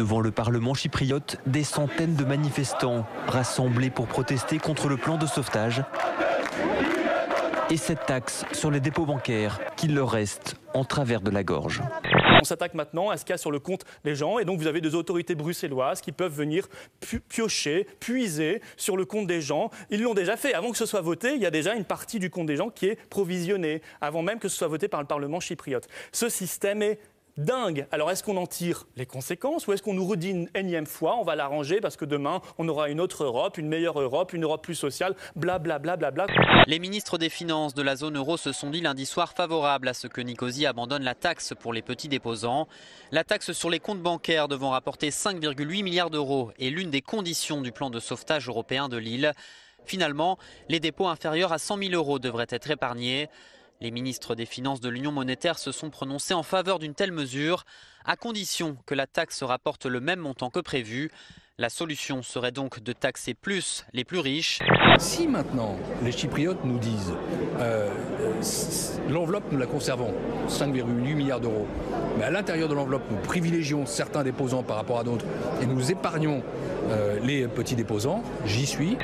Devant le Parlement chypriote, des centaines de manifestants rassemblés pour protester contre le plan de sauvetage et cette taxe sur les dépôts bancaires qui leur reste en travers de la gorge. On s'attaque maintenant à ce qu'il y a sur le compte des gens et donc vous avez des autorités bruxelloises qui peuvent venir piocher, puiser sur le compte des gens. Ils l'ont déjà fait. Avant que ce soit voté, il y a déjà une partie du compte des gens qui est provisionnée, avant même que ce soit voté par le Parlement chypriote. Ce système est dingue. Alors est-ce qu'on en tire les conséquences ou est-ce qu'on nous redit une énième fois, on va l'arranger parce que demain on aura une autre Europe, une meilleure Europe, une Europe plus sociale, blablabla. Les ministres des Finances de la zone euro se sont dit lundi soir favorables à ce que Nicosie abandonne la taxe pour les petits déposants. La taxe sur les comptes bancaires devant rapporter 5,8 milliards d'euros est l'une des conditions du plan de sauvetage européen de Lille. Finalement, les dépôts inférieurs à 100 000 euros devraient être épargnés. Les ministres des Finances de l'Union monétaire se sont prononcés en faveur d'une telle mesure, à condition que la taxe rapporte le même montant que prévu. La solution serait donc de taxer plus les plus riches. Si maintenant les Chypriotes nous disent l'enveloppe nous la conservons, 5,8 milliards d'euros, mais à l'intérieur de l'enveloppe nous privilégions certains déposants par rapport à d'autres et nous épargnons les petits déposants, j'y suis.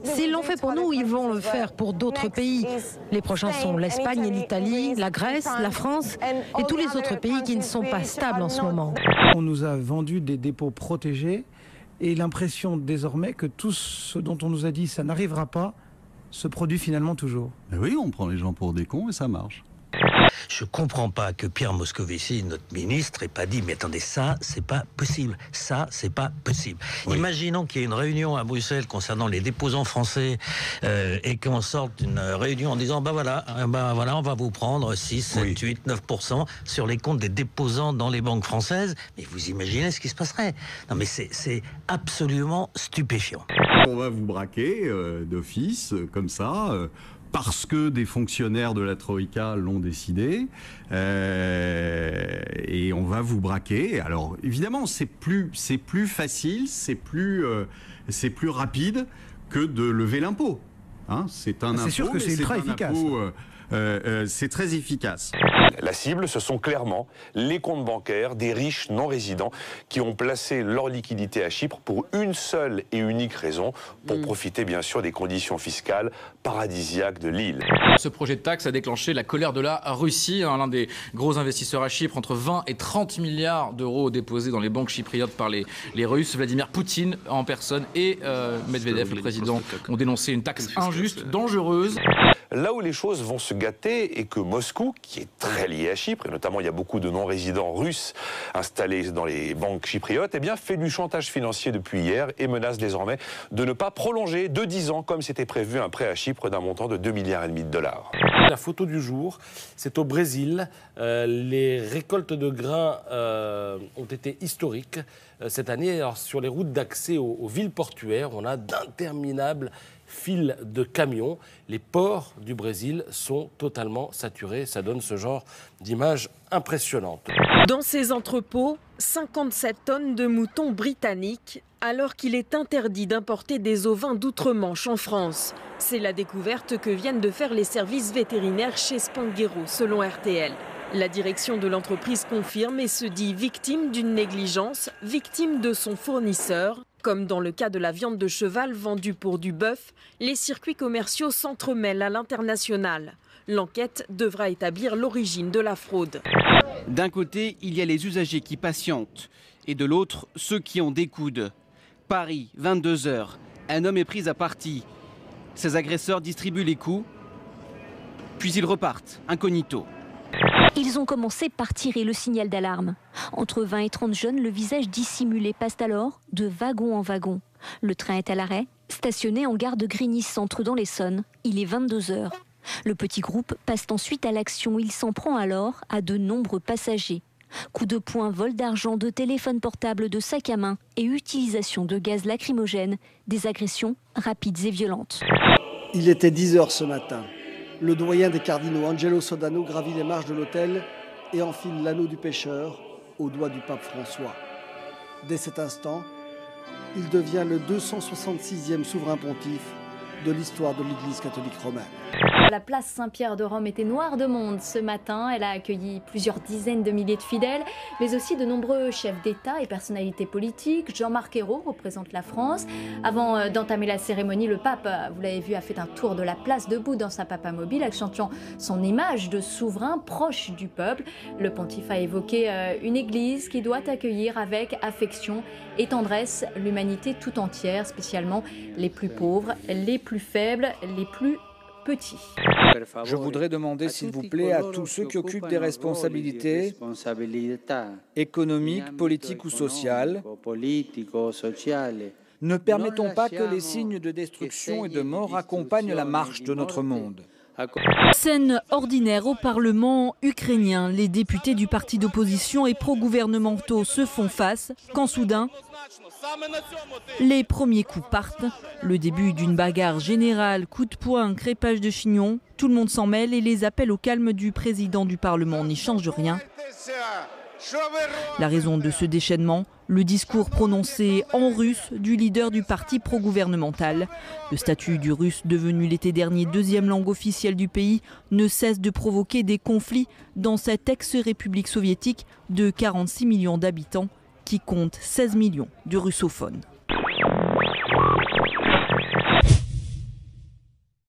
S'ils l'ont fait pour nous, ils vont le faire pour d'autres pays. Les prochains sont l'Espagne et l'Italie, la Grèce, la France et tous les autres pays qui ne sont pas stables en ce moment. On nous a vendu des dépôts protégés et l'impression désormais que tout ce dont on nous a dit ça n'arrivera pas se produit finalement toujours. Mais oui, on prend les gens pour des cons et ça marche. Je comprends pas que Pierre Moscovici, notre ministre, ait pas dit mais attendez, ça c'est pas possible, ça c'est pas possible. Oui. Imaginons qu'il y ait une réunion à Bruxelles concernant les déposants français et qu'on sorte une réunion en disant voilà, on va vous prendre 6, 7, 8, 9% sur les comptes des déposants dans les banques françaises. Mais vous imaginez ce qui se passerait? Non mais c'est absolument stupéfiant. On va vous braquer d'office comme ça. Parce que des fonctionnaires de la Troïka l'ont décidé, et on va vous braquer. Alors évidemment, c'est plus facile, c'est plus rapide que de lever l'impôt. Hein, c'est un impôt, c'est sûr que c'est ultra efficace. C'est très efficace. La cible, ce sont clairement les comptes bancaires des riches non résidents qui ont placé leur liquidité à Chypre pour une seule et unique raison, pour profiter bien sûr des conditions fiscales paradisiaques de l'île. Ce projet de taxe a déclenché la colère de la Russie, l'un des gros investisseurs à Chypre, entre 20 et 30 milliards d'euros déposés dans les banques chypriotes par les Russes. Vladimir Poutine en personne et Medvedev, le président, ont dénoncé une taxe injuste, dangereuse. Là où les choses vont se gâter et que Moscou, qui est très lié à Chypre, et notamment il y a beaucoup de non-résidents russes installés dans les banques chypriotes, eh bien fait du chantage financier depuis hier et menace désormais de ne pas prolonger de 10 ans comme c'était prévu un prêt à Chypre d'un montant de 2,5 milliards de dollars. La photo du jour, c'est au Brésil. Les récoltes de grains ont été historiques cette année. Alors, sur les routes d'accès aux villes portuaires, on a d'interminables files de camions. Les ports du Brésil sont totalement saturés. Ça donne ce genre d'image impressionnante. Dans ces entrepôts, 57 tonnes de moutons britanniques, alors qu'il est interdit d'importer des ovins d'outre-Manche en France. C'est la découverte que viennent de faire les services vétérinaires chez Spanghero, selon RTL. La direction de l'entreprise confirme et se dit victime d'une négligence, victime de son fournisseur. Comme dans le cas de la viande de cheval vendue pour du bœuf, les circuits commerciaux s'entremêlent à l'international. L'enquête devra établir l'origine de la fraude. D'un côté, il y a les usagers qui patientent et de l'autre, ceux qui en découdent. Paris, 22h, un homme est pris à partie. Ses agresseurs distribuent les coups, puis ils repartent, incognito. Ils ont commencé par tirer le signal d'alarme. Entre 20 et 30 jeunes, le visage dissimulé, passent alors de wagon en wagon. Le train est à l'arrêt, stationné en gare de Grigny-Centre dans l'Essonne. Il est 22h. Le petit groupe passe ensuite à l'action. Il s'en prend alors à de nombreux passagers. Coups de poing, vol d'argent, de téléphone portable, de sac à main et utilisation de gaz lacrymogène. Des agressions rapides et violentes. Il était 10h ce matin. Le doyen des cardinaux, Angelo Sodano, gravit les marches de l'autel et enfile l'anneau du pécheur au doigt du pape François. Dès cet instant, il devient le 266e souverain pontife de l'histoire de l'Église catholique romaine. La place Saint-Pierre de Rome était noire de monde ce matin. Elle a accueilli plusieurs dizaines de milliers de fidèles, mais aussi de nombreux chefs d'État et personnalités politiques. Jean-Marc Ayrault représente la France. Avant d'entamer la cérémonie, le pape, vous l'avez vu, a fait un tour de la place debout dans sa papamobile, accentuant son image de souverain proche du peuple. Le pontife a évoqué une église qui doit accueillir avec affection et tendresse l'humanité tout entière, spécialement les plus pauvres, les plus faibles, les plus petits. Je voudrais demander, s'il vous plaît, à tous ceux qui occupent des responsabilités économiques, politiques ou sociales, ne permettons pas que les signes de destruction et de mort accompagnent la marche de notre monde. Scène ordinaire au Parlement ukrainien. Les députés du parti d'opposition et pro-gouvernementaux se font face quand soudain, les premiers coups partent. Le début d'une bagarre générale, coup de poing, crépage de chignon. Tout le monde s'en mêle et les appels au calme du président du Parlement n'y changent rien. La raison de ce déchaînement, le discours prononcé en russe du leader du parti pro-gouvernemental. Le statut du russe, devenu l'été dernier deuxième langue officielle du pays, ne cesse de provoquer des conflits dans cette ex-république soviétique de 46 millions d'habitants qui compte 16 millions de russophones.